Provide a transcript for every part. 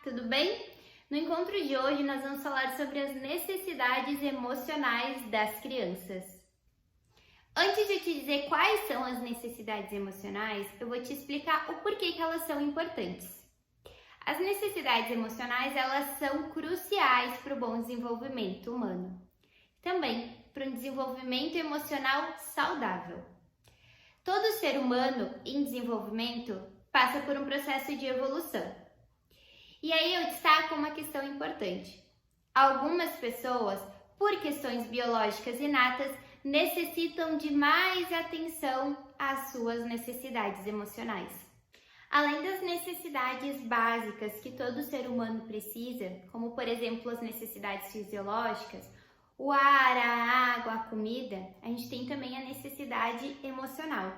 tudo bem? No encontro de hoje nós vamos falar sobre as necessidades emocionais das crianças. Antes de te dizer quais são as necessidades emocionais, eu vou te explicar o porquê que elas são importantes. As necessidades emocionais, elas são cruciais para o bom desenvolvimento humano. Também para um desenvolvimento emocional saudável. Todo ser humano em desenvolvimento passa por um processo de evolução. E aí eu destaco uma questão importante. Algumas pessoas, por questões biológicas inatas, necessitam de mais atenção às suas necessidades emocionais. Além das necessidades básicas que todo ser humano precisa, como por exemplo as necessidades fisiológicas, o ar, a água, a comida, a gente tem também a necessidade emocional,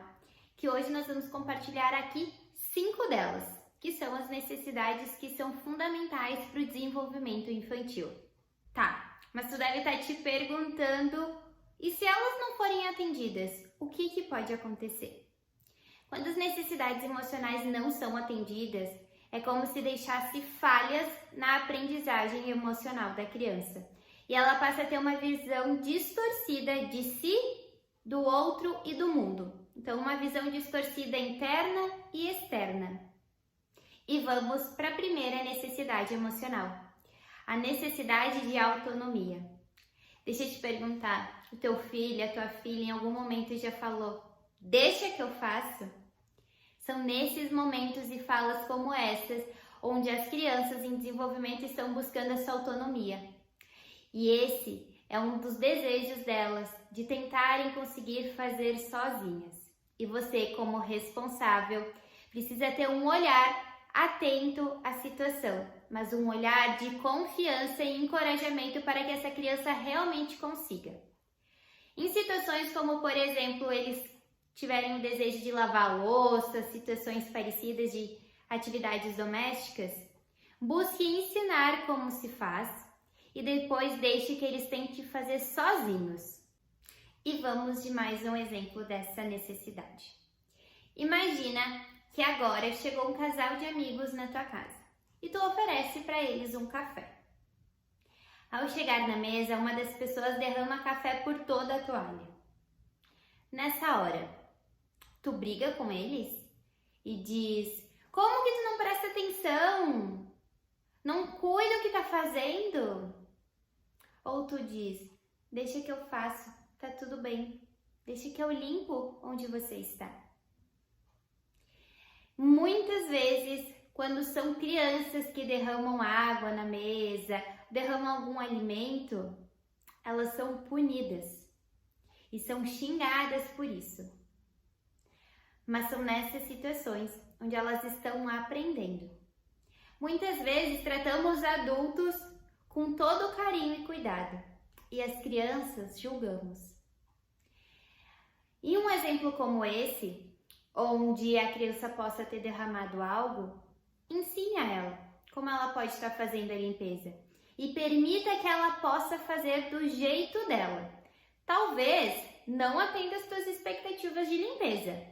que hoje nós vamos compartilhar aqui 5 delas, que são as necessidades que são fundamentais para o desenvolvimento infantil. Tá, mas tu deve estar te perguntando, e se elas não forem atendidas, o que pode acontecer? Quando as necessidades emocionais não são atendidas, é como se deixasse falhas na aprendizagem emocional da criança. E ela passa a ter uma visão distorcida de si, do outro e do mundo. Então, uma visão distorcida interna e externa. E vamos para a primeira necessidade emocional, a necessidade de autonomia. Deixa eu te perguntar, o teu filho, a tua filha em algum momento já falou, deixa que eu faço? São nesses momentos e falas como essas, onde as crianças em desenvolvimento estão buscando a sua autonomia. E esse é um dos desejos delas, de tentarem conseguir fazer sozinhas. E você, como responsável, precisa ter um olhar atento à situação, mas um olhar de confiança e encorajamento para que essa criança realmente consiga. Em situações como, por exemplo, eles tiverem o desejo de lavar a louça, situações parecidas de atividades domésticas, busque ensinar como se faz e depois deixe que eles tentem fazer sozinhos. E vamos de mais um exemplo dessa necessidade. Imagina que agora chegou um casal de amigos na tua casa e tu oferece para eles um café. Ao chegar na mesa, uma das pessoas derrama café por toda a toalha. Nessa hora, tu briga com eles e diz: como que tu não presta atenção? Não cuida o que tá fazendo? Ou tu diz: deixa que eu faço, tá tudo bem, deixa que eu limpo onde você está. Muitas vezes, quando são crianças que derramam água na mesa, derramam algum alimento, elas são punidas e são xingadas por isso. Mas são nessas situações onde elas estão aprendendo. Muitas vezes tratamos adultos com todo carinho e cuidado e as crianças julgamos. E um exemplo como esse, onde a criança possa ter derramado algo, ensine a ela como ela pode estar fazendo a limpeza e permita que ela possa fazer do jeito dela. Talvez não atenda às suas expectativas de limpeza,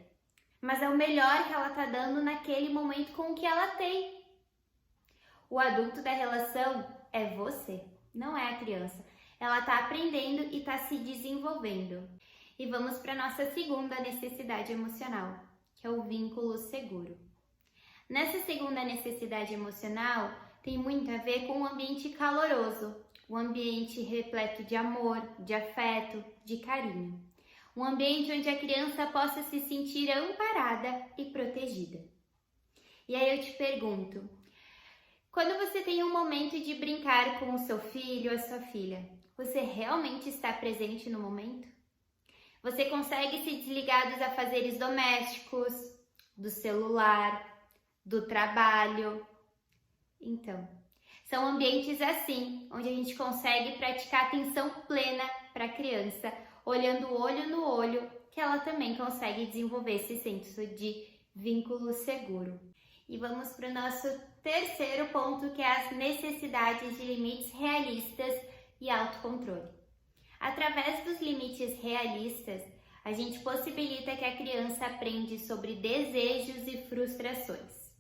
mas é o melhor que ela está dando naquele momento com o que ela tem. O adulto da relação é você, não é a criança. Ela está aprendendo e está se desenvolvendo. E vamos para a nossa segunda necessidade emocional, que é o vínculo seguro. Nessa segunda necessidade emocional, tem muito a ver com um ambiente caloroso, um ambiente repleto de amor, de afeto, de carinho. Um ambiente onde a criança possa se sentir amparada e protegida. E aí eu te pergunto, quando você tem um momento de brincar com o seu filho ou a sua filha, você realmente está presente no momento? Você consegue se desligar dos afazeres domésticos, do celular, do trabalho? Então, são ambientes assim, onde a gente consegue praticar atenção plena para a criança, olhando olho no olho, que ela também consegue desenvolver esse senso de vínculo seguro. E vamos para o nosso terceiro ponto, que é as necessidades de limites realistas e autocontrole. Através dos limites realistas, a gente possibilita que a criança aprenda sobre desejos e frustrações.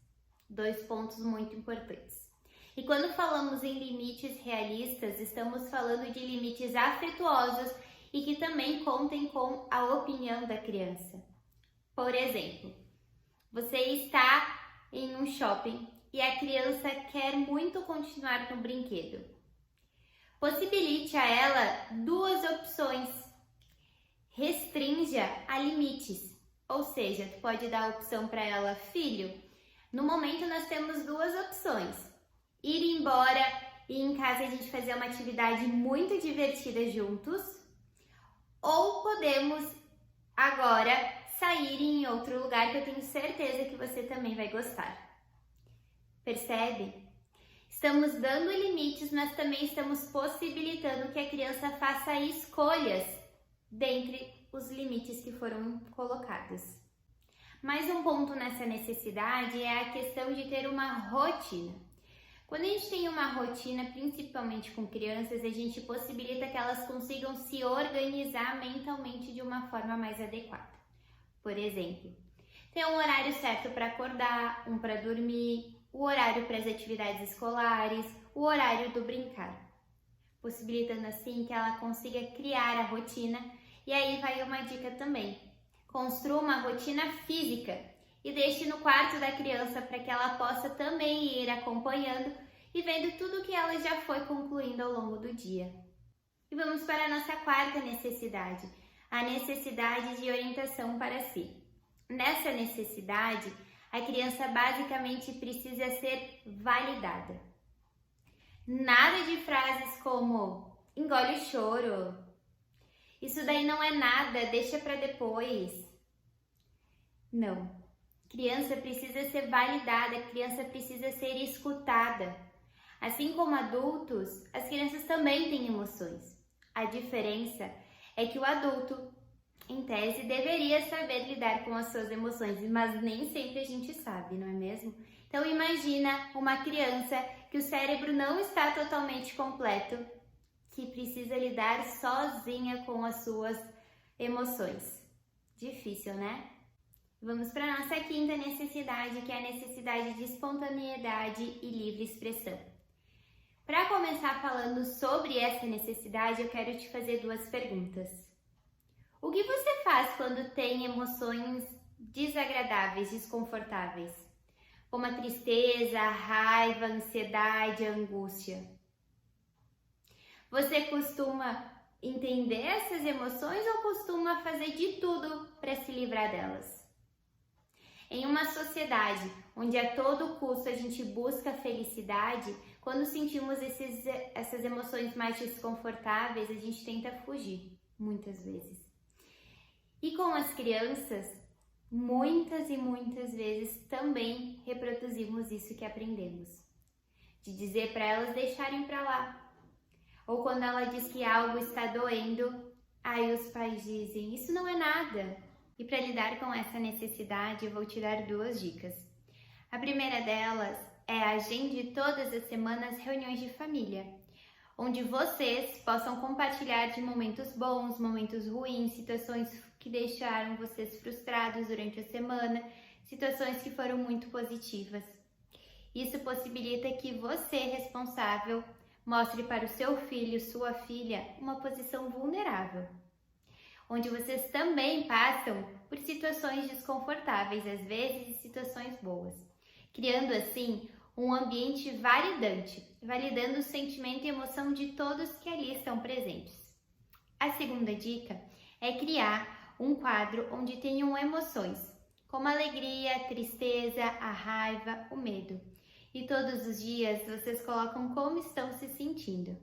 2 pontos muito importantes. E quando falamos em limites realistas, estamos falando de limites afetuosos e que também contem com a opinião da criança. Por exemplo, você está em um shopping e a criança quer muito continuar no brinquedo. Possibilite a ela duas opções. Restrinja a limites, ou seja, tu pode dar a opção para ela: filho, no momento nós temos duas opções, ir embora e em casa a gente fazer uma atividade muito divertida juntos, ou podemos agora sair em outro lugar que eu tenho certeza que você também vai gostar. Percebe? Estamos dando limites, mas também estamos possibilitando que a criança faça escolhas dentre os limites que foram colocados. Mais um ponto nessa necessidade é a questão de ter uma rotina. Quando a gente tem uma rotina, principalmente com crianças, a gente possibilita que elas consigam se organizar mentalmente de uma forma mais adequada. Por exemplo, ter um horário certo para acordar, um para dormir, o horário para as atividades escolares, o horário do brincar, possibilitando assim que ela consiga criar a rotina. E aí vai uma dica também: construa uma rotina física e deixe no quarto da criança para que ela possa também ir acompanhando e vendo tudo que ela já foi concluindo ao longo do dia. E vamos para a nossa quarta necessidade, a necessidade de orientação para si. Nessa necessidade, a criança basicamente precisa ser validada. Nada de frases como engole o choro, isso daí não é nada, deixa para depois. Não. Criança precisa ser validada, criança precisa ser escutada. Assim como adultos, as crianças também têm emoções. A diferença é que o adulto, em tese, deveria saber lidar com as suas emoções, mas nem sempre a gente sabe, não é mesmo? Então imagina uma criança que o cérebro não está totalmente completo, que precisa lidar sozinha com as suas emoções. Difícil, né? Vamos para a nossa quinta necessidade, que é a necessidade de espontaneidade e livre expressão. Para começar falando sobre essa necessidade, eu quero te fazer duas perguntas. O que você faz quando tem emoções desagradáveis, desconfortáveis? Como a tristeza, a raiva, a ansiedade, a angústia. Você costuma entender essas emoções ou costuma fazer de tudo para se livrar delas? Em uma sociedade onde a todo custo a gente busca felicidade, quando sentimos essas emoções mais desconfortáveis, a gente tenta fugir, muitas vezes. E com as crianças, muitas e muitas vezes também reproduzimos isso que aprendemos. De dizer para elas deixarem para lá. Ou quando ela diz que algo está doendo, aí os pais dizem, isso não é nada. E para lidar com essa necessidade, eu vou te dar duas dicas. A primeira delas é agende todas as semanas reuniões de família, onde vocês possam compartilhar de momentos bons, momentos ruins, situações que deixaram vocês frustrados durante a semana, situações que foram muito positivas. Isso possibilita que você, responsável, mostre para o seu filho, sua filha, uma posição vulnerável, onde vocês também passam por situações desconfortáveis, às vezes situações boas, criando assim um ambiente validante, validando o sentimento e emoção de todos que ali estão presentes. A segunda dica é criar um quadro onde tenham emoções, como a alegria, a tristeza, a raiva, o medo. E todos os dias vocês colocam como estão se sentindo.